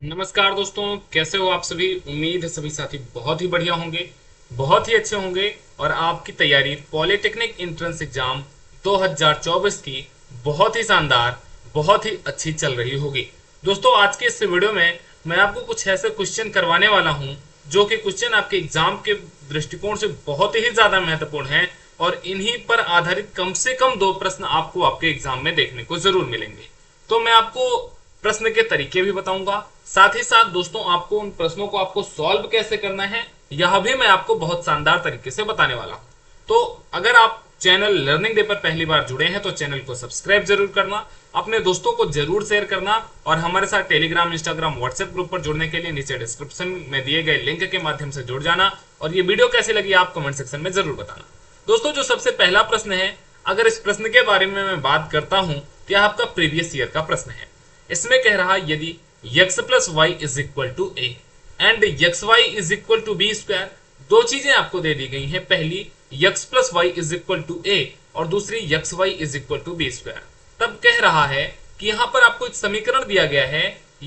नमस्कार दोस्तों, कैसे हो आप सभी। उम्मीद है सभी साथी बहुत ही बढ़िया होंगे, बहुत ही अच्छे होंगे और आपकी तैयारी पॉलिटेक्निक एंट्रेंस एग्जाम 2024 की बहुत ही शानदार, बहुत ही अच्छी चल रही होगी। दोस्तों, आज के इस वीडियो में मैं आपको कुछ ऐसे क्वेश्चन करवाने वाला हूं जो कि क्वेश्चन आपके एग्जाम के दृष्टिकोण से बहुत ही ज्यादा महत्वपूर्ण है और इन्हीं पर आधारित कम से कम 2 प्रश्न आपको आपके एग्जाम में देखने को जरूर मिलेंगे। तो मैं आपको प्रश्न के तरीके भी बताऊंगा, साथ ही साथ दोस्तों आपको उन प्रश्नों को आपको सॉल्व कैसे करना है यह भी मैं आपको बहुत शानदार तरीके से बताने वाला हूं। तो अगर आप चैनल लर्निंग डे पर पहली बार जुड़े हैं तो चैनल को सब्सक्राइब जरूर करना, अपने दोस्तों को जरूर शेयर करना और हमारे साथ टेलीग्राम, इंस्टाग्राम, व्हाट्सएप ग्रुप पर जुड़ने के लिए नीचे डिस्क्रिप्शन में दिए गए लिंक के माध्यम से जुड़ जाना। और ये वीडियो कैसी लगी आप कमेंट सेक्शन में जरूर बताना। दोस्तों, जो सबसे पहला प्रश्न है, अगर इस प्रश्न के बारे में मैं बात करता हूं तो यह आपका प्रीवियस ईयर का प्रश्न है। इसमें कह रहा है यदि x plus y is equal to a and x y is equal to b square, दो चीजें आपको दे दी गई हैं। पहली x plus y is equal to a और दूसरी x y is equal to b square. तब कह रहा है कि यहां पर आपको एक समीकरण दिया गया है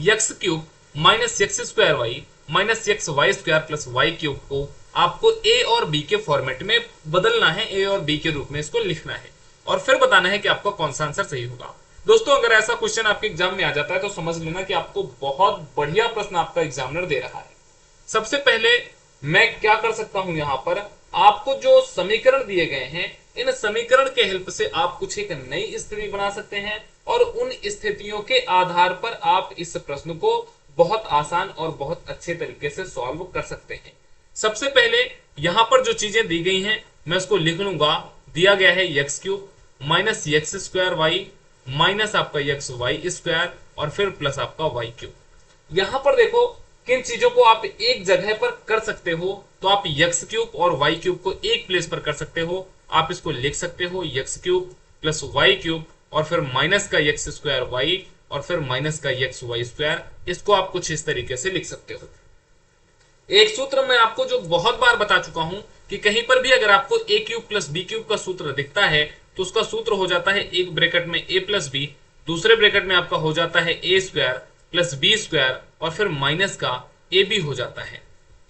x cube minus x square y minus x y square plus y cube को आपको ए और बी के फॉर्मेट में बदलना है, ए और बी के रूप में इसको लिखना है और फिर बताना है कि आपका कौन सा आंसर सही होगा। दोस्तों, अगर ऐसा क्वेश्चन आपके एग्जाम में आ जाता है तो समझ लेना कि आपको बहुत बढ़िया प्रश्न आपका एग्जामिनर दे रहा है। सबसे पहले मैं क्या कर सकता हूं, यहां पर आपको जो समीकरण दिए गए हैं इन समीकरण के हेल्प से आप कुछ एक नई स्थिति बना सकते हैं और उन स्थितियों के आधार पर आप इस प्रश्न को बहुत आसान और बहुत अच्छे तरीके से सॉल्व कर सकते हैं। सबसे पहले यहां पर जो चीजें दी गई हैं मैं उसको लिख लूंगा। दिया गया है x cube minus x square y minus आपका एक्स वाई स्क्वायर और फिर प्लस आपका वाई क्यूब। यहां पर देखो किन चीजों को आप एक जगह पर कर सकते हो, तो आप एक्स क्यूब और वाई क्यूब को एक प्लेस पर कर सकते हो। आप इसको लिख सकते हो x cube plus y cube और फिर माइनस का एक्स स्क्वायर वाई और फिर माइनस का एक्स वाई स्क्वायर। इसको आप कुछ इस तरीके से लिख सकते हो। एक सूत्र मैं आपको जो बहुत बार बता चुका हूं कि कहीं पर भी अगर आपको ए क्यूब प्लस बी क्यूब का सूत्र दिखता है तो उसका सूत्र हो जाता है एक ब्रैकेट में ए प्लस बी, दूसरे ब्रैकेट में आपका हो जाता है a square plus b square और फिर माइनस का ए बी हो जाता है।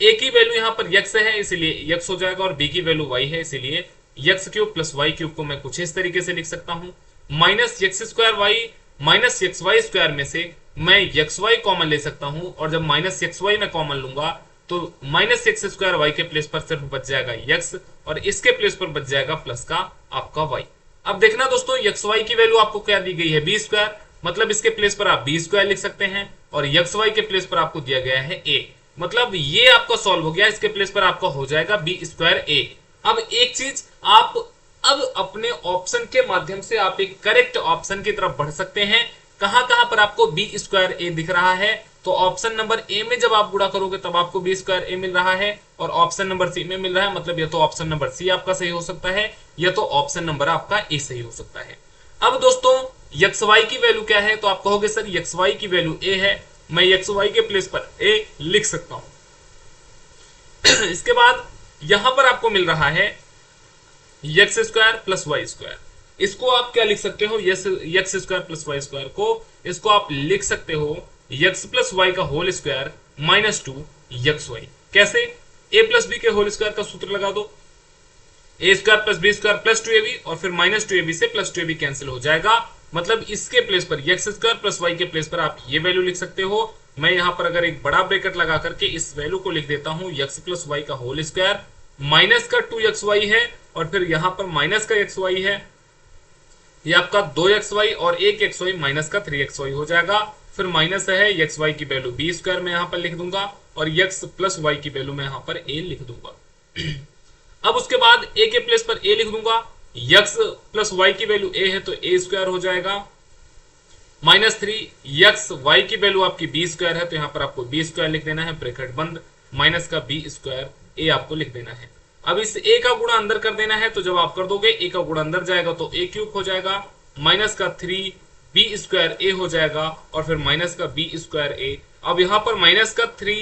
ए की वैल्यू यहाँ पर यक्स है इसलिए यक्स हो जाएगा और बी की वैल्यू वाई है इसलिए x cube plus y cube को मैं कुछ इस तरीके से लिख सकता हूं। Minus x square y minus x y square में से मैं यक्स वाई कॉमन ले सकता हूं और जब माइनस यक्स वाई में कॉमन लूंगा तो माइनस एक्स स्क्वायर वाई के प्लेस पर सिर्फ बच जाएगा यक्स और इसके प्लेस पर बच जाएगा प्लस का आपका वाई। अब देखना दोस्तों, यक्स वाई की वैल्यू आपको क्या दी गई है बी स्क्वायर, मतलब इसके प्लेस पर आप बी स्क्वायर लिख सकते हैं और यक्स वाई के प्लेस पर आपको दिया गया है ए, मतलब ये आपका सॉल्व हो गया। इसके प्लेस पर आपका हो जाएगा बी स्क्वायर ए। अब एक चीज आप अब अपने ऑप्शन के माध्यम से आप एक करेक्ट ऑप्शन की तरफ बढ़ सकते हैं। कहां कहां पर आपको बी स्क्वायर ए दिख रहा है, तो ऑप्शन नंबर ए में जब आप गुणा करोगे तब आपको बी स्क्वायर ए मिल रहा है और ऑप्शन नंबर सी में मिल रहा है, मतलब या तो ऑप्शन नंबर सी आपका सही हो सकता है या तो ऑप्शन नंबर आपका ए सही हो सकता है। अब दोस्तों एक्स वाई की वैल्यू क्या है, तो आप कहोगे सर एक्स वाई की वैल्यू ए है, मैं एक्स वाई के प्लेस पर ए लिख सकता हूं। इसके बाद यहां पर आपको मिल रहा है x square plus y square, इसको आप क्या लिख सकते हो, x square plus y square को इसको आप लिख सकते हो एक्स प्लस वाई का whole square minus two x y. कैसे, ए प्लस बी के होल स्क्वायर का सूत्र लगा दो, a square plus b square plus two a b और फिर माइनस टू ए बी से plus two a b cancel हो जाएगा, मतलब इसके प्लेस पर एक्स स्क्वायर प्लस वाई के प्लेस पर आप ये वैल्यू लिख सकते हो। मैं यहां पर अगर एक बड़ा ब्रैकेट लगा करके इस वैल्यू को लिख देता हूं एक्स प्लस वाई का होल स्क्वायर माइनस का टू एक्स वाई है और फिर यहां पर माइनस का एक्स वाई है, ये आपका दो एक्स वाई और एक एक्स वाई माइनस का थ्री एक्स वाई हो जाएगा। फिर माइनस है एक्स वाई की वैल्यू बी स्क्वायर में यहां पर लिख दूंगा और एक्स प्लस वाई की वैल्यू में यहां पर ए लिख दूंगा। अब उसके बाद ए के प्लेस पर ए लिख दूंगा, एक्स प्लस वाई की वैल्यू ए है तो ए स्क्वायर हो जाएगा माइनस थ्री, एक्स वाई की वैल्यू आपकी बी स्क्वायर है तो यहां पर आपको बी स्क्वायर लिख देना है ब्रैकेट बंद, माइनस का बी स्क्वायर ए आपको लिख देना है। अब इस ए का गुणा अंदर कर देना है, तो जब आप कर दोगे ए का गुणा अंदर जाएगा तो ए क्यूब हो जाएगा माइनस का थ्री बी स्क्वायर ए हो जाएगा और फिर माइनस का बी स्क्वायर ए। अब यहां पर माइनस का थ्री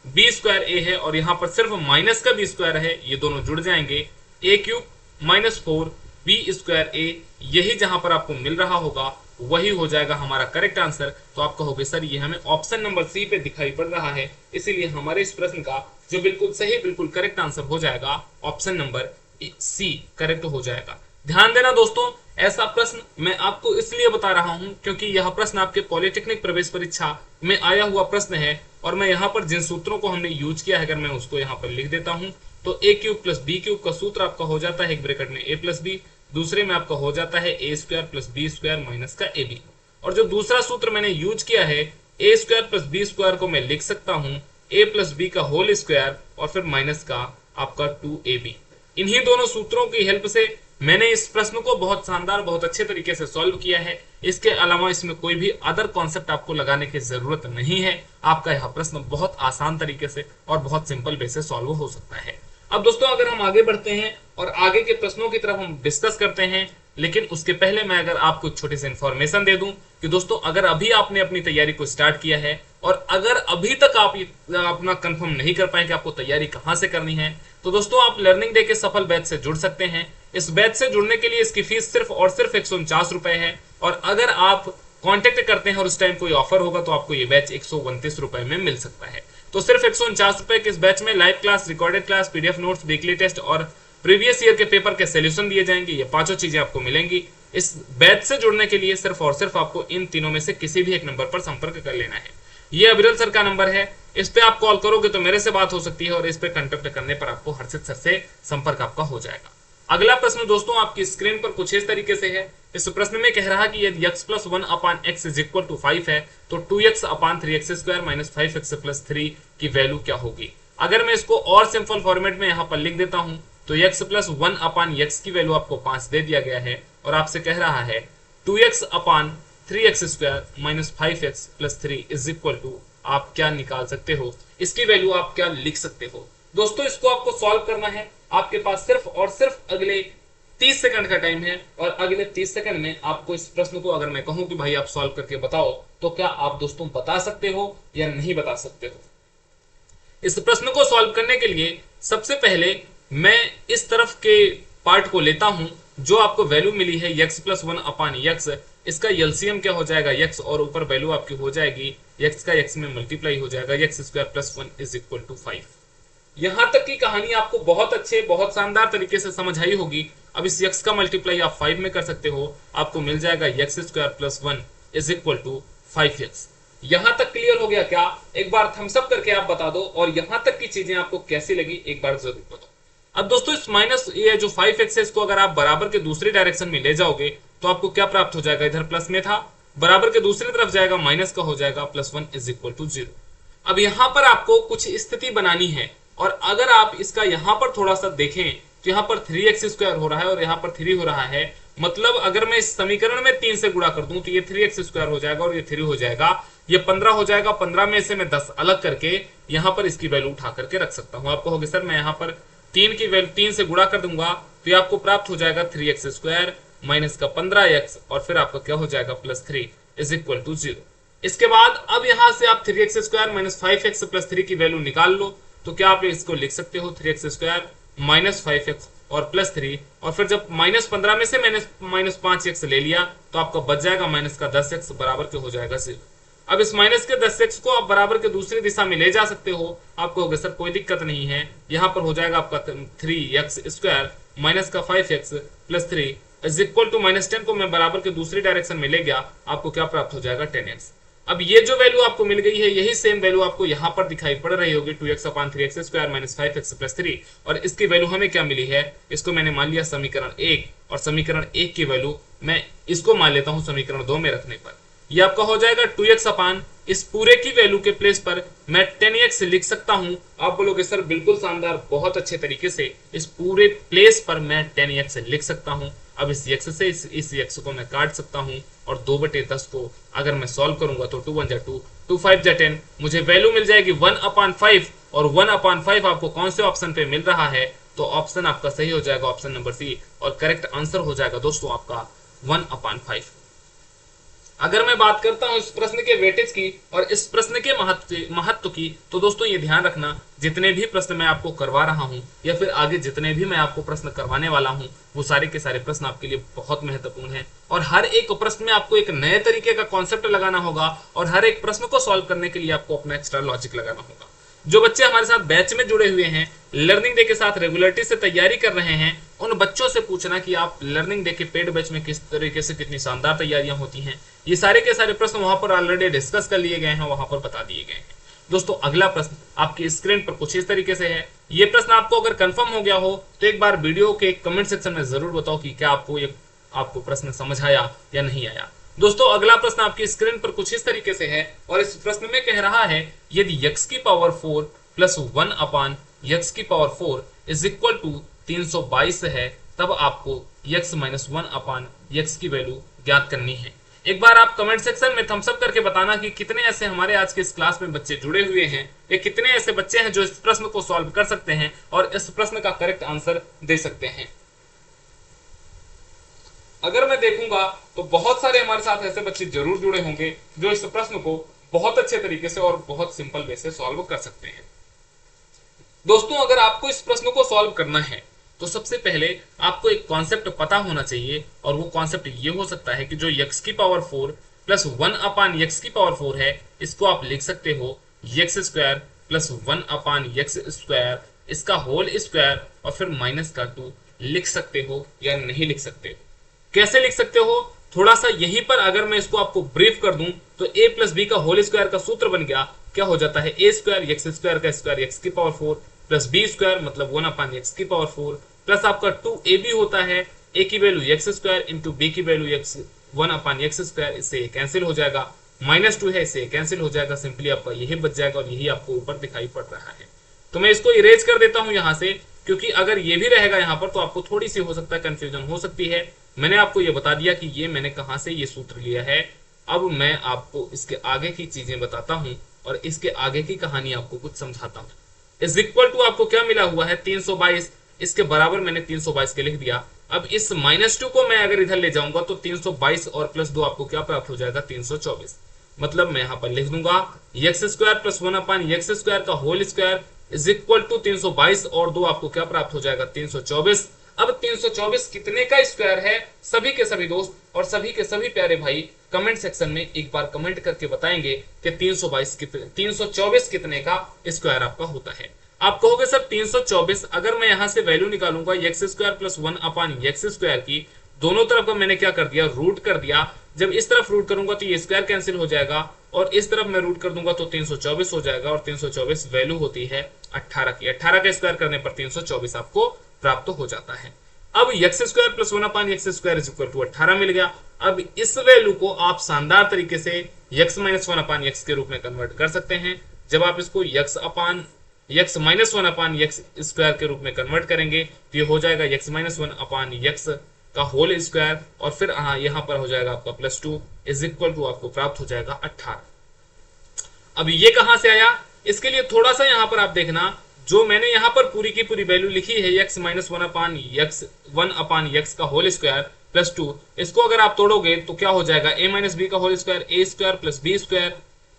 बी स्क्वायर ए है और यहां पर सिर्फ माइनस का बी स्क्वायर है, ये दोनों जुड़ जाएंगे, a cube minus four b square a, यही जहां पर आपको मिल रहा होगा वही हो जाएगा हमारा करेक्ट आंसर। तो आप कहोगे सर ये हमें ऑप्शन नंबर सी पे दिखाई पड़ रहा है, इसीलिए हमारे इस प्रश्न का जो बिल्कुल सही बिल्कुल करेक्ट आंसर हो जाएगा ऑप्शन नंबर सी करेक्ट हो जाएगा। ध्यान देना दोस्तों, ऐसा प्रश्न मैं आपको इसलिए बता रहा हूं क्योंकि यह प्रश्न आपके पॉलिटेक्निक प्रवेश परीक्षा में आया हुआ प्रश्न है, और मैं यहाँ पर जिन सूत्रों को हमने यूज किया है अगर मैं उसको यहाँ पर लिख देता हूं तो ए क्यूब प्लस बी क्यूब का सूत्र आपका हो जाता है एक ब्रैकेट में ए प्लस बी, दूसरे में आपका हो जाता है a square plus b square minus का ए बी। और जो दूसरा सूत्र मैंने यूज किया है a square plus b square को मैं लिख सकता हूं ए प्लस बी का होल स्क्वायर और फिर माइनस का आपका 2ab। इन्हीं दोनों सूत्रों की हेल्प से मैंने इस प्रश्न को बहुत शानदार बहुत अच्छे तरीके से सॉल्व किया है। इसके अलावा इसमें कोई भी अदर कॉन्सेप्ट आपको लगाने की जरूरत नहीं है। आपका यह प्रश्न बहुत आसान तरीके से और बहुत सिंपल वे से सॉल्व हो सकता है। अब दोस्तों अगर हम आगे बढ़ते हैं और आगे के प्रश्नों की तरफ हम डिस्कस करते हैं, लेकिन उसके पहले मैं अगर आपको छोटी सी इंफॉर्मेशन दे दूं कि दोस्तों अगर अभी आपने अपनी तैयारी को स्टार्ट किया है और अगर अभी तक आप अपना कंफर्म नहीं कर पाए कि आपको तैयारी कहां से करनी है, तो दोस्तों आप लर्निंग डे के सफल बैच से जुड़ सकते हैं। इस बैच से जुड़ने के लिए इसकी फीस सिर्फ और सिर्फ 149 रुपए है, और अगर आप कांटेक्ट करते हैं और उस टाइम कोई ऑफर होगा तो आपको ये बैच 129 रुपए में मिल सकता है। तो सिर्फ 149 रुपए के इस बैच में live class, recorded class, PDF notes, weekly test और प्रीवियस ईयर के पेपर के सॉल्यूशन दिए जाएंगे। ये पांचों चीजें आपको मिलेंगी। इस बैच से जुड़ने के लिए सिर्फ और सिर्फ आपको इन तीनों में से किसी भी एक नंबर पर संपर्क कर लेना है। ये अविरल सर का नंबर है, इस पे आप कॉल करोगे तो मेरे से बात हो सकती है और इस पे कांटेक्ट करने पर आपको हर्षित सर से संपर्क आपका हो जाएगा। अगला प्रश्न दोस्तों आपकी स्क्रीन पर कुछ इस तरीके से है। इस प्रश्न में कह रहा कि यदि x plus 1 upon x is equal to 5 है तो 2x upon 3x square minus 5x plus 3 की वैल्यू क्या होगी। अगर मैं इसको और सिंपल फॉर्मेट में यहाँ पर लिख देता हूँ तो x प्लस 1 अपान x की वैल्यू आपको 5 दे दिया गया है, और आपसे कह रहा है 2x upon 3x square minus 5x plus 3 is equal to आप क्या निकाल सकते हो, इसकी वैल्यू आप क्या लिख सकते हो। दोस्तों इसको आपको सॉल्व करना है, आपके पास सिर्फ और सिर्फ अगले 30 सेकंड का टाइम है, और अगले 30 सेकंड में आपको इस प्रश्न को अगर मैं कहूं कि भाई आप सॉल्व करके बताओ तो क्या आप दोस्तों बता सकते हो या नहीं बता सकते हो। इस प्रश्न को सॉल्व करने के लिए सबसे पहले मैं इस तरफ के पार्ट को लेता हूं जो आपको वैल्यू मिली है x प्लस 1 अपान x, इसका एलसीएम क्या हो जाएगा x, और ऊपर वैल्यू आपकी हो जाएगी x का x में मल्टीप्लाई हो जाएगा x square plus 1 is equal to 5। यहां तक की कहानी आपको बहुत अच्छे बहुत शानदार तरीके से समझ आई होगी। अब इस x का मल्टीप्लाई आप 5 में कर सकते हो, आपको मिल जाएगा x square plus 1 is equal to 5x। यहां तक क्लियर हो गया क्या? एक बार थम्स अप करके आप बता दो, और यहां तक की चीजें आपको कैसी लगी एक बार जरूर बताओ। अब दोस्तों इस माइनस ये जो 5x है इसको अगर आप बराबर के दूसरी डायरेक्शन में ले जाओगे तो आपको क्या प्राप्त हो जाएगा, इधर प्लस में था, बराबर के दूसरी तरफ जाएगा माइनस का हो जाएगा प्लस 1 इज इक्वल टू 0। अब यहां पर आपको कुछ स्थिति बनानी है, और अगर आप इसका यहां पर थोड़ा सा देखें तो यहां पर 3x स्क्वायर हो रहा है और यहां पर 3 हो रहा है, मतलब अगर मैं इस समीकरण में 3 से गुणा कर दूं तो ये 3x स्क्वायर हो जाएगा और ये 3 हो जाएगा, ये 15 हो जाएगा। 15 में से मैं 10 अलग करके यहां पर इसकी वैल्यू उठा करके रख सकता हूं। आप कहोगे सर मैं यहां पर 3 की वैल्यू 3 से गुणा कर दूंगा तो ये आपको प्राप्त हो जाएगा 3x स्क्वायर माइनस का 15x, और फिर आपका क्या हो जाएगा प्लस 3 इज इक्वल टू 0। इसके बाद अब यहां से आप 3x square minus 5x plus 3 की वैल्यू निकाल लो, तो क्या आप इसको लिख सकते हो 3x स्क्वायर माइनस 5x और प्लस 3, और फिर जब माइनस 15 में से मैंने माइनस 5x ले लिया तो आपका बच जाएगा माइनस का 10x बराबर के हो जाएगा 0। अब इस माइनस के 10x को आप बराबर के दूसरी दिशा में ले जा सकते हो। आप कहोगे सर कोई दिक्कत नहीं है, यहाँ पर हो जाएगा आपका 3x स्क्वायर माइनस का 5x plus 3 is equal to minus 10 को मैं बराबर के दूसरी डायरेक्शन में ले गया, आपको क्या प्राप्त हो जाएगा 10x। अब ये जो वैल्यू आपको मिल गई है यही सेम वैल्यू आपको यहाँ पर दिखाई पड़ रही होगी 2x upon 3x square minus 5x plus 3, और इसकी वैल्यू हमें क्या मिली है, इसको मैंने मान लिया समीकरण 1, और समीकरण 1 की वैल्यू मैं इसको मान लेता हूँ समीकरण 2 में रखने पर। ये आपका हो जाएगा 2x अपान इस पूरे की वैल्यू के प्लेस पर मैं 10x लिख सकता हूं। आप बोलोगे सर बिल्कुल शानदार, बहुत अच्छे तरीके से इस पूरे प्लेस पर मैं 10x लिख सकता हूं। अब इस x से इस x को मैं काट सकता हूं, और 2/10 को अगर मैं सॉल्व करूंगा तो 2 1 जा 2, 2 5 जा 10, मुझे वैल्यू मिल जाएगी 1/5, और 1/5 आपको कौन से ऑप्शन पे मिल रहा है, तो ऑप्शन आपका सही हो जाएगा ऑप्शन नंबर सी, और करेक्ट आंसर हो जाएगा दोस्तों आपका 1/5। अगर मैं बात करता हूं इस प्रश्न के वेटेज की और इस प्रश्न के महत्व की, तो दोस्तों ये ध्यान रखना, जितने भी प्रश्न मैं आपको करवा रहा हूं या फिर आगे जितने भी मैं आपको प्रश्न करवाने वाला हूं, वो सारे के सारे प्रश्न आपके लिए बहुत महत्वपूर्ण हैं और हर एक प्रश्न में आपको एक नए तरीके का कॉन्सेप्ट लगाना होगा और हर एक प्रश्न को सॉल्व करने के लिए आपको अपना एक्स्ट्रा लॉजिक लगाना होगा। जो बच्चे हमारे साथ बैच में जुड़े हुए हैं, लर्निंग डे के साथ रेगुलरिटी से तैयारी कर रहे हैं, उन बच्चों से पूछना कि आप लर्निंग डे के पेड बैच में किस तरीके से कितनी शानदार तैयारियां होती हैं। ये सारे के सारे प्रश्न वहां पर ऑलरेडी डिस्कस कर लिए गए हैं, वहां पर बता दिए गए हैं। दोस्तों अगला प्रश्न आपकी स्क्रीन पर कुछ इस तरीके से है। ये प्रश्न आपको अगर कंफर्म हो गया हो तो एक बार वीडियो के कमेंट सेक्शन में जरूर बताओ कि क्या आपको प्रश्न समझ आया या नहीं आया। दोस्तों अगला प्रश्न आपकी स्क्रीन पर कुछ इस तरीके से है और इस प्रश्न में कह रहा है, यदि x की पावर 4 प्लस 1 अपान x की पावर 4 इज इक्वल टू 322 है, तब आपको x माइनस 1 अपान x की वैल्यू ज्ञात करनी है। एक बार आप कमेंट सेक्शन में थम्स अप करके बताना कि कितने ऐसे हमारे आज के इस क्लास में बच्चे जुड़े हुए हैं या कितने ऐसे बच्चे हैं जो इस प्रश्न को सॉल्व कर सकते हैं और इस प्रश्न का करेक्ट आंसर दे सकते हैं। अगर मैं देखूंगा तो बहुत सारे हमारे साथ ऐसे बच्चे जरूर जुड़े होंगे जो इस प्रश्न को बहुत अच्छे तरीके से और बहुत सिंपल वे से सॉल्व कर सकते हैं। दोस्तों अगर आपको इस प्रश्न को सॉल्व करना है तो सबसे पहले आपको एक कॉन्सेप्ट पता होना चाहिए और वो कॉन्सेप्ट ये हो सकता है कि जो x की पावर 4 प्लस 1 अपान x की पावर 4 है, इसको आप लिख सकते हो x square plus 1 upon x square, इसका होल स्क्वायर और फिर माइनस का 2 लिख सकते हो या नहीं लिख सकते हो। कैसे लिख सकते हो, थोड़ा सा यहीं पर अगर मैं इसको आपको ब्रीफ कर दूं तो a प्लस बी का होल स्क्वायर का सूत्र बन गया, क्या हो जाता है a स्क्वायर x स्क्वायर का स्क्वायर x की पावर 4 प्लस बी स्क्वायर मतलब 1 अपान x की पावर 4 प्लस आपका 2ab होता है a की value x square into b की वैल्यू 1 अपान x स्क्वायर, इससे ये कैंसिल हो जाएगा, माइनस 2 है इससे कैंसिल हो जाएगा, सिंपली आपका यही बच जाएगा और यही आपको ऊपर दिखाई पड़ रहा है। तो मैं इसको इरेज कर देता हूं यहां से, क्योंकि अगर ये भी रहेगा यहां पर तो आपको थोड़ी सी हो सकता है कंफ्यूजन हो सकती है। मैंने आपको ये बता दिया कि ये मैंने कहां से ये सूत्र लिया है। अब मैं आपको इसके आगे की चीजें बताता हूं और इसके आगे की कहानी आपको कुछ समझाता हूं। इज इक्वल टू आपको क्या मिला हुआ है 322, इसके बराबर मैंने 322 के लिख दिया। अब इस -2 को मैं अगर इधर ले जाऊंगा तो 322 और प्लस 2 आपको क्या प्राप्त हो जाएगा 324। मतलब मैं यहां पर लिख दूंगा x square plus 1 upon x square का whole square is equal to 322 और 2 आपको क्या प्राप्त हो जाएगा 324। अब 324 कितने का स्क्वायर है, सभी के सभी दोस्त और सभी के सभी प्यारे भाई कमेंट सेक्शन में एक बार कमेंट करके बताएंगे कि 324 कितने का स्क्वायर आपका होता है। आप कहोगे सर 324, अगर मैं यहां से वैल्यू निकालूंगा x square plus 1 upon x square की, दोनों तरफ का मैंने क्या कर दिया रूट कर दिया। जब इस तरफ रूट करूंगा तो ये स्क्वायर कैंसिल हो जाएगा और इस तरफ मैं रूट कर दूंगा तो 324 हो जाएगा और 324 वैल्यू होती है 18 की। 18 का स्क्वायर करने पर 324 आपको प्राप्त हो जाता है। अब x square plus 1 upon x square is equal to 18 मिल गया। अब इस वैल्यू को आप शानदार तरीके से x माइनस 1 अपान x के रूप में कन्वर्ट कर सकते हैं। जब आप इसको x minus 1 upon x square के रूप में कन्वर्ट करेंगे तो ये हो जाएगा x माइनस 1 अपान x का होल स्क्वायर और फिर यहाँ पर हो जाएगा आपका प्लस 2 इज इक्वल टू आपको प्राप्त हो जाएगा 18। अब ये कहां से आया, इसके लिए थोड़ा सा यहाँ पर आप देखना, जो मैंने यहाँ पर पूरी की पूरी वैल्यू लिखी है x माइनस 1 अपान x का होल स्क्वायर प्लस 2, इसको अगर आप तोड़ोगे तो क्या हो जाएगा a माइनस बी का whole square a square plus b square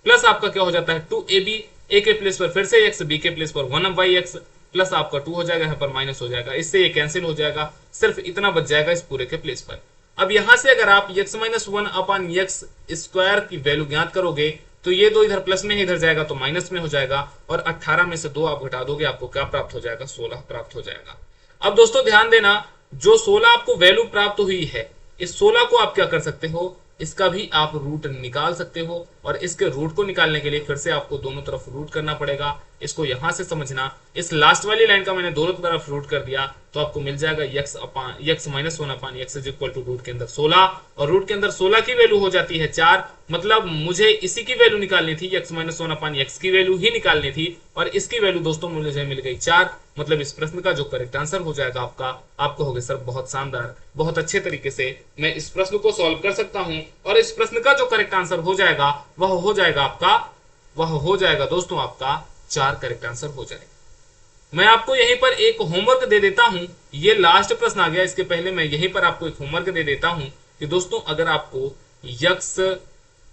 plus आपका क्या हो जाता है 2ab, a के प्लेस पर फिर से x, b के प्लेस पर 1/x प्लस आपका 2 हो जाएगा, यहाँ पर माइनस हो जाएगा, इससे ये कैंसिल हो जाएगा, सिर्फ इतना बच जाएगा इस पूरे के प्लेस पर। अब यहां से अगर आप x minus 1 upon x square की वैल्यू ज्ञात करोगे तो ये 2 इधर प्लस में है, इधर जाएगा तो माइनस में हो जाएगा और 18 में से 2 आप घटा दोगे आपको क्या प्राप्त हो जाएगा 16 प्राप्त हो जाएगा। अब दोस्तों ध्यान देना, जो 16 आपको वैल्यू प्राप्त हुई है, इस 16 को आप क्या कर सकते हो, इसका भी आप रूट निकाल सकते हो और इसके रूट को निकालने के लिए फिर से आपको दोनों तरफ रूट करना पड़ेगा। इसको यहां से समझना, इस लास्ट वाली लाइन का मैंने दोनों तरफ रूट कर दिया तो आपको मिल जाएगा x minus 1 upon x is equal to root के अंदर 16 और रूट के अंदर 16 की वैल्यू हो जाती है 4। मतलब मुझे इसी की वैल्यू निकालनी थी, x माइनस 1 अपान x की वैल्यू ही निकालनी थी और इसकी वैल्यू दोस्तों मुझे मिल गई 4। मतलब इस प्रश्न का जो करेक्ट आंसर हो जाएगा आप कहोगे सर बहुत शानदार, बहुत अच्छे तरीके से मैं इस प्रश्न को सॉल्व कर सकता हूं और इस प्रश्न का जो करेक्ट आंसर हो जाएगा वह हो जाएगा दोस्तों आपका 4 करेक्ट आंसर हो जाएगा। मैं आपको यहीं पर एक होमवर्क दे देता हूं, ये लास्ट प्रश्न आ गया, इसके पहले मैं यहीं पर आपको एक होमवर्क दे देता हूं कि दोस्तों अगर आपको यक्स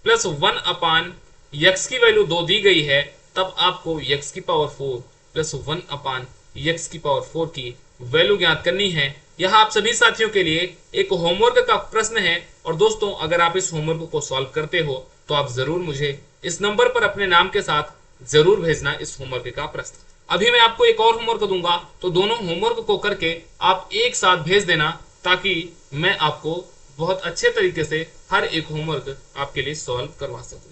प्लस 1 अपान यक्स की वैल्यू 2 दी गई है, तब आपको यक्स की पावर 4 प्लस 1 अपान यक्स की पावर 4 की वैल्यू ज्ञात करनी है। यह आप सभी साथियों के लिए एक होमवर्क का प्रश्न है। और दोस्तों, अगर आप इस होमवर्क को सॉल्व करते हो तो आप जरूर मुझे इस नंबर पर अपने नाम के साथ जरूर भेजना इस होमवर्क का प्रश्न। अभी मैं आपको एक और होमवर्क दूंगा, तो दोनों होमवर्क को करके आप एक साथ भेज देना, ताकि मैं आपको बहुत अच्छे तरीके से हर एक होमवर्क आपके लिए सॉल्व करवा सकूं।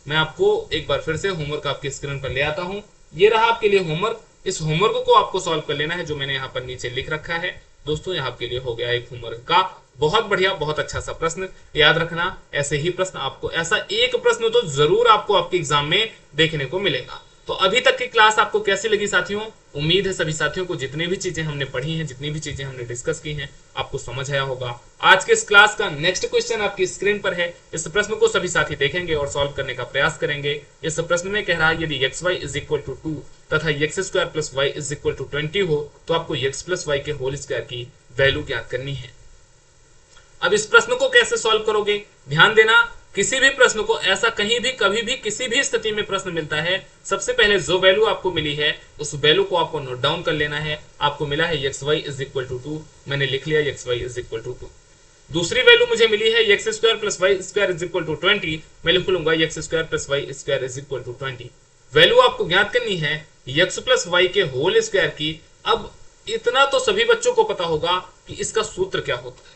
मैं आपको एक बार फिर से होमवर्क आपकी स्क्रीन पर ले आता हूं। ये रहा आपके लिए होमवर्क। इस होमवर्क को आपको सॉल्व कर लेना है, जो मैंने यहाँ पर नीचे लिख रखा है। दोस्तों, यहाँ आपके लिए हो गया एक होमवर्क का बहुत बढ़िया, बहुत अच्छा सा प्रश्न। याद रखना, ऐसे ही प्रश्न आपको, ऐसा एक प्रश्न तो जरूर आपको आपके एग्जाम में देखने को मिलेगा। तो अभी तक की क्लास आपको कैसी लगी साथियों? उम्मीद है सभी साथियों को जितनी भी चीजें हमने पढ़ी हैं, जितनी भी चीजें हमने डिस्कस की हैं, आपको समझ आया होगा। आज के इस क्लास का नेक्स्ट क्वेश्चन आपकी स्क्रीन पर है। इस प्रश्न को सभी साथी देखेंगे और सॉल्व करने का प्रयास करेंगे। इस प्रश्न में कह रहा है, यदि x y is equal to 2 तथा x square plus y is equal to 20 हो, तो आपको एक्स प्लस वाई के होल स्क्वायर की वैल्यू ज्ञात करनी है। अब इस प्रश्न को कैसे सॉल्व करोगे? ध्यान देना, किसी भी प्रश्न को ऐसा कहीं भी कभी भी किसी भी स्थिति में प्रश्न मिलता है, सबसे पहले जो वैल्यू आपको मिली है उस वैल्यू को आपको नोट डाउन कर लेना है। आपको मिला है x y is equal to 2, मैंने लिख लिया x y is equal to 2। दूसरी वैल्यू मुझे मिली है x square plus y square is equal to 20, मैं लिख लूंगा x square plus y square is equal to 20। Value आपको ज्ञात करनी है एक्स प्लस वाई के होल स्क्वायर की। अब इतना तो सभी बच्चों को पता होगा कि इसका सूत्र क्या होता है।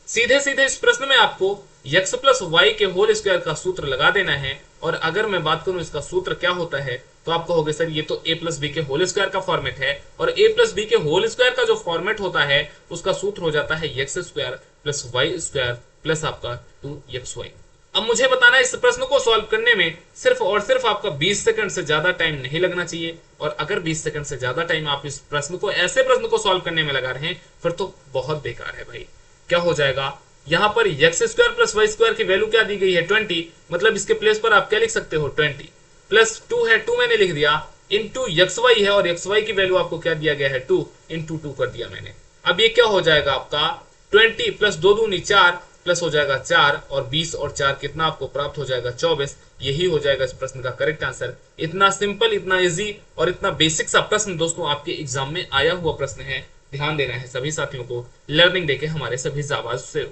सीधे सीधे इस प्रश्न में आपको x प्लस वाई के होल स्क्वायर का सूत्र लगा देना है। और अगर मैं बात करूं इसका सूत्र क्या होता है, तो आप कहोगे सर ये तो a प्लस बी के होल स्क्वायर का फॉर्मेट है, और a प्लस बी के होल स्क्वायर का जो फॉर्मेट होता है उसका सूत्र हो जाता है x square plus y square plus आपका 2xy। अब मुझे बताना है, इस प्रश्न को सॉल्व करने में सिर्फ और सिर्फ आपका 20 सेकंड से ज्यादा टाइम नहीं लगना चाहिए। और अगर 20 सेकंड से ज्यादा टाइम आप इस प्रश्न को, ऐसे प्रश्न को सॉल्व करने में लगा रहे हैं, फिर तो बहुत बेकार है भाई। क्या हो जाएगा, यहां पर x square plus y square की वैल्यू क्या दी गई है 20, मतलब इसके प्लेस पर आप क्या लिख सकते हो 20 प्लस 2 है, 2 मैंने लिख दिया, इंटू एक्स वाई है, और एक्स वाई की वैल्यू आपको क्या दिया गया है 2 इंटू 2 कर दिया मैंने। अब ये क्या हो जाएगा आपका 20 प्लस 2 दूनी 4 प्लस हो जाएगा 4, और 20 और 4 कितना आपको प्राप्त हो जाएगा 24। यही हो जाएगा इस प्रश्न का करेक्ट आंसर। इतना सिंपल, इतना इजी और इतना बेसिक सा प्रश्न दोस्तों आपके एग्जाम में आया हुआ प्रश्न है। ध्यान देना है सभी साथियों को, लर्निंग डे के हमारे सभी जाबाज से।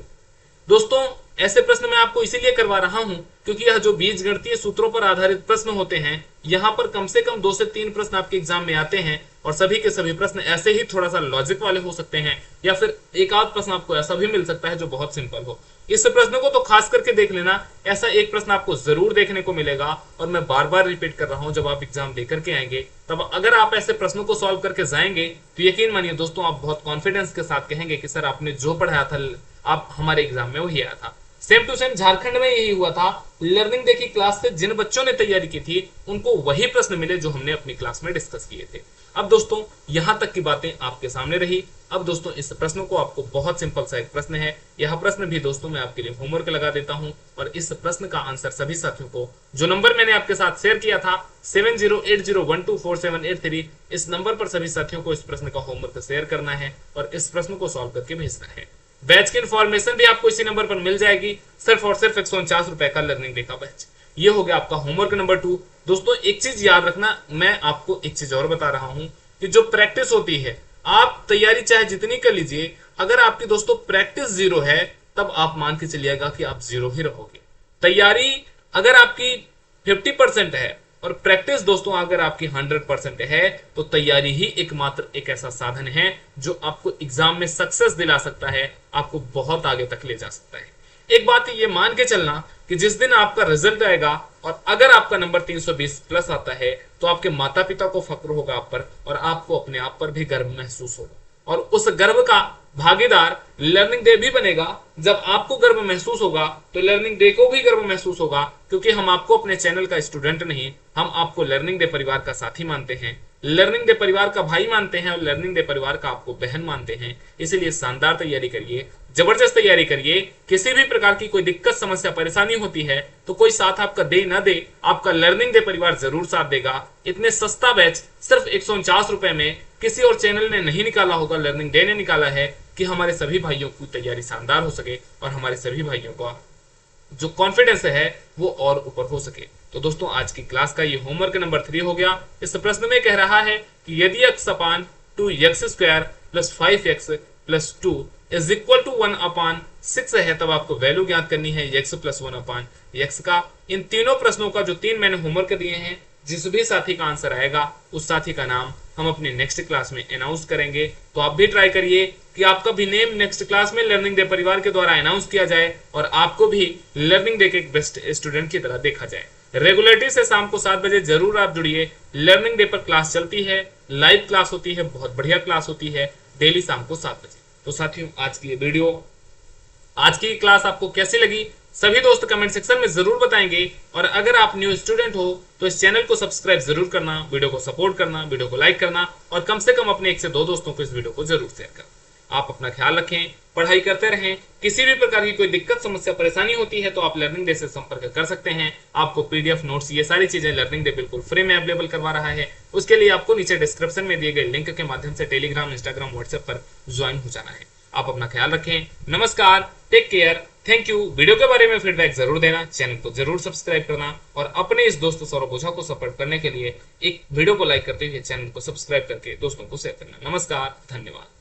दोस्तों, ऐसे प्रश्न मैं आपको इसीलिए करवा रहा हूं क्योंकि यह जो बीजगणितीय सूत्रों पर आधारित प्रश्न होते हैं, यहां पर कम से कम 2 से 3 प्रश्न आपके एग्जाम में आते हैं, और सभी के सभी प्रश्न ऐसे ही थोड़ा सा लॉजिक वाले हो सकते हैं, या फिर एक आध प्रश्न आपको ऐसा भी मिल सकता है जो बहुत सिंपल हो। इस प्रश्न को तो खास करके देख लेना, ऐसा एक प्रश्न आपको जरूर देखने को मिलेगा। और मैं बार बार रिपीट कर रहा हूं, जब आप एग्जाम देकर के आएंगे, तब अगर आप ऐसे प्रश्नों को सॉल्व करके जाएंगे, तो यकीन मानिए दोस्तों, आप बहुत कॉन्फिडेंस के साथ कहेंगे कि सर आपने जो पढ़ाया था आप हमारे एग्जाम में वही आया था। सेम टू सेम झारखंड में यही हुआ था। लर्निंग डे की क्लास से जिन बच्चों ने तैयारी की थी, उनको वही प्रश्न मिले जो हमने अपनी क्लास में डिस्कस किए थे। अब दोस्तों, यहां तक की बातें आपके सामने रही। अब दोस्तों, इस प्रश्न को आपको, बहुत सिंपल सा एक प्रश्न है, यह प्रश्न भी दोस्तों मैं आपके लिए होमवर्क लगा देता हूं। और इस प्रश्न का आंसर सभी साथियों को, जो नंबर मैंने आपके साथ शेयर किया था 7080124783, इस नंबर पर सभी साथियों को इस प्रश्न का होमवर्क शेयर करना है और इस प्रश्न को सॉल्व करके भेजना है। बैच की इन्फॉर्मेशन भी आपको इसी नंबर पर मिल जाएगी, सिर्फ और सिर्फ 149 रुपए का लर्निंग डे का बैच। ये हो गया आपका होमवर्क नंबर 2। दोस्तों, एक चीज याद रखना, मैं आपको एक चीज और बता रहा हूं कि जो प्रैक्टिस होती है, आप तैयारी चाहे जितनी कर लीजिए, अगर आपकी दोस्तों प्रैक्टिस 0 है, तब आप मान के चलिएगा कि आप 0 ही रहोगे। तैयारी अगर आपकी 50% है और प्रैक्टिस दोस्तों अगर आपकी 100% है, तो तैयारी ही एकमात्र एक ऐसा साधन है जो आपको एग्जाम में सक्सेस दिला सकता है, आपको बहुत आगे तक ले जा सकता है। एक बात ये मान के चलना कि जिस दिन आपका रिजल्ट आएगा और अगर आपका नंबर 320 प्लस आता है, तो आपके माता पिता को फक्र होगा आप पर, और आपको अपने आप पर भी गर्व महसूस होगा। और उस गर्व का भागीदार लर्निंग डे भी बनेगा। जब आपको गर्व महसूस होगा, तो लर्निंग डे को भी गर्व महसूस होगा, क्योंकि हम आपको अपने चैनल का स्टूडेंट नहीं, हम आपको लर्निंग डे परिवार का साथी मानते हैं, लर्निंग डे परिवार का भाई मानते हैं, और लर्निंग डे परिवार का आपको बहन मानते हैं। इसलिए शानदार तैयारी करिए, जबरदस्त तैयारी करिए। किसी भी प्रकार की कोई दिक्कत, समस्या, परेशानी होती है, तो कोई साथ आपका दे ना दे, आपका लर्निंग डे परिवार जरूर साथ देगा। इतने सस्ता बैच सिर्फ 149 रुपए में किसी और चैनल ने नहीं निकाला होगा, लर्निंग डे ने निकाला है, कि हमारे सभी भाइयों की तैयारी शानदार हो सके और हमारे सभी भाइयों का जो कॉन्फिडेंस है वो और ऊपर हो सके। तो दोस्तों आज की क्लास का ये होमवर्क नंबर 3 हो गया। इस प्रश्न में कह रहा है कि यदि x upon 2x² plus 5x plus 2 is equal to 1/6 है, तब आपको वैल्यू ज्ञात करनी है x प्लस 1/x का। इन तीनों प्रश्नों का जो 3 मैंने होमवर्क दिए हैं, जिस भी साथी का आंसर आएगा उस साथी का नाम हम अपने नेक्स्ट क्लास में अनाउंस करेंगे। तो आप भी ट्राई करिए कि आपका भी नेम नेक्स्ट क्लास में लर्निंग डे परिवार के द्वारा अनाउंस किया जाए और आपको भी लर्निंग डे के एक बेस्ट स्टूडेंट की तरह देखा जाए। रेगुलरिटी से शाम को 7 बजे जरूर आप जुड़िए। लर्निंग डे पर क्लास चलती है, लाइव क्लास होती है, बहुत बढ़िया क्लास होती है, डेली शाम को 7 बजे। तो साथियों आज की क्लास आपको कैसी लगी सभी दोस्त कमेंट सेक्शन में जरूर बताएंगे। और अगर आप न्यू स्टूडेंट हो तो इस चैनल को सब्सक्राइब जरूर करना, वीडियो को सपोर्ट करना, वीडियो को लाइक करना और कम से कम अपने 1 से 2 दोस्तों को इस वीडियो को जरूर शेयर करना। आप अपना ख्याल रखें, पढ़ाई करते रहें। किसी भी प्रकार की कोई दिक्कत, समस्या, परेशानी होती है तो आप लर्निंग डे से संपर्क कर सकते हैं। आपको पीडीएफ नोट्स ये सारी चीजें लर्निंग डे बिल्कुल फ्री में अवेलेबल करवा रहा है। उसके लिए आपको नीचे डिस्क्रिप्शन में दिए गए लिंक के माध्यम से टेलीग्राम, इंस्टाग्राम, व्हाट्सएप पर ज्वाइन हो जाना है। आप अपना ख्याल रखें। नमस्कार, take care, thank you. Video के बारे में फीडबैक जरूर देना, चैनल को जरूर सब्सक्राइब करना और अपने इस दोस्त सौरभ ओझा को सपोर्ट करने के लिए एक वीडियो को लाइक करते हुए चैनल को सब्सक्राइब करके दोस्तों को शेयर करना। नमस्कार, धन्यवाद।